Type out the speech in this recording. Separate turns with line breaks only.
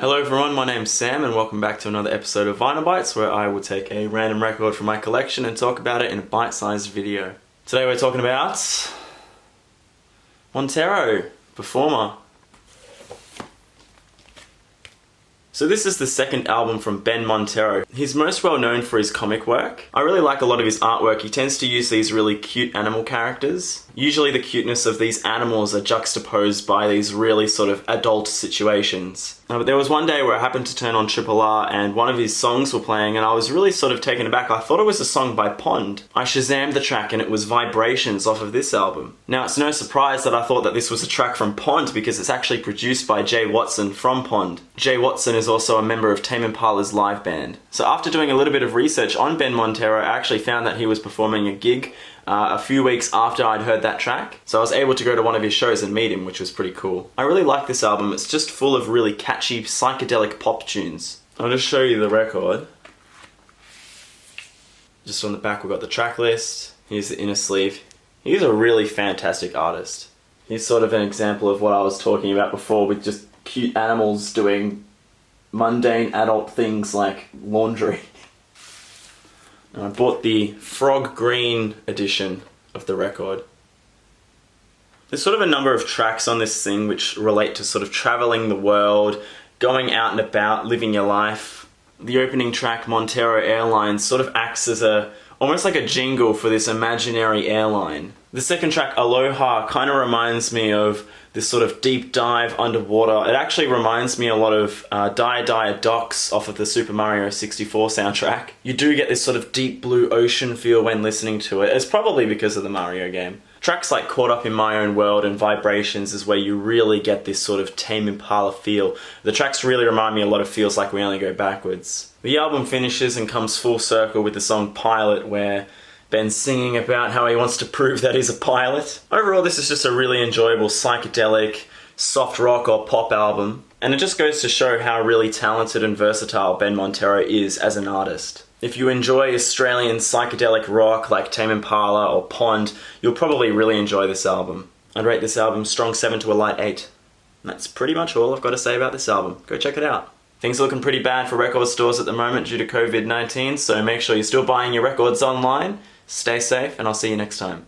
Hello everyone, my name's Sam and welcome back to another episode of Vinyl Bites, where I will take a random record from my collection and talk about it in a bite-sized video. Today we're talking about Montero, performer. So this is the second album from Ben Montero. He's most well known for his comic work. I really like a lot of his artwork. He tends to use these really cute animal characters. Usually the cuteness of these animals are juxtaposed by these really sort of adult situations. But there was one day where I happened to turn on Triple R and one of his songs were playing and I was really sort of taken aback. I thought it was a song by Pond. I Shazammed the track and it was Vibrations off of this album. Now it's no surprise that I thought that this was a track from Pond because it's actually produced by Jay Watson from Pond. Jay Watson is also a member of Tame Impala's live band. So after doing a little bit of research on Ben Montero, I actually found that he was performing a gig a few weeks after I'd heard that track. So I was able to go to one of his shows and meet him, which was pretty cool. I really like this album. It's just full of really catchy psychedelic pop tunes. I'll just show you the record. Just on the back we've got the track list. Here's the inner sleeve. He's a really fantastic artist. He's sort of an example of what I was talking about before with just cute animals doing mundane adult things like laundry. And I bought the frog green edition of the record. There's sort of a number of tracks on this thing which relate to sort of traveling the world, going out and about, living your life. The opening track, Montero Airlines, sort of acts as almost like a jingle for this imaginary airline. The second track, Aloha, kind of reminds me of this sort of deep dive underwater. It actually reminds me a lot of Dia Dia Docks off of the Super Mario 64 soundtrack. You do get this sort of deep blue ocean feel when listening to it. It's probably because of the Mario game. Tracks like Caught Up in My Own World and Vibrations is where you really get this sort of Tame Impala feel. The tracks really remind me a lot of Feels Like We Only Go Backwards. The album finishes and comes full circle with the song Pilot, where Ben's singing about how he wants to prove that he's a pilot. Overall, this is just a really enjoyable psychedelic, soft rock or pop album. And it just goes to show how really talented and versatile Ben Montero is as an artist. If you enjoy Australian psychedelic rock like Tame Impala or Pond, you'll probably really enjoy this album. I'd rate this album strong 7 to a light 8. And that's pretty much all I've got to say about this album. Go check it out. Things are looking pretty bad for record stores at the moment due to COVID-19, so make sure you're still buying your records online. Stay safe, and I'll see you next time.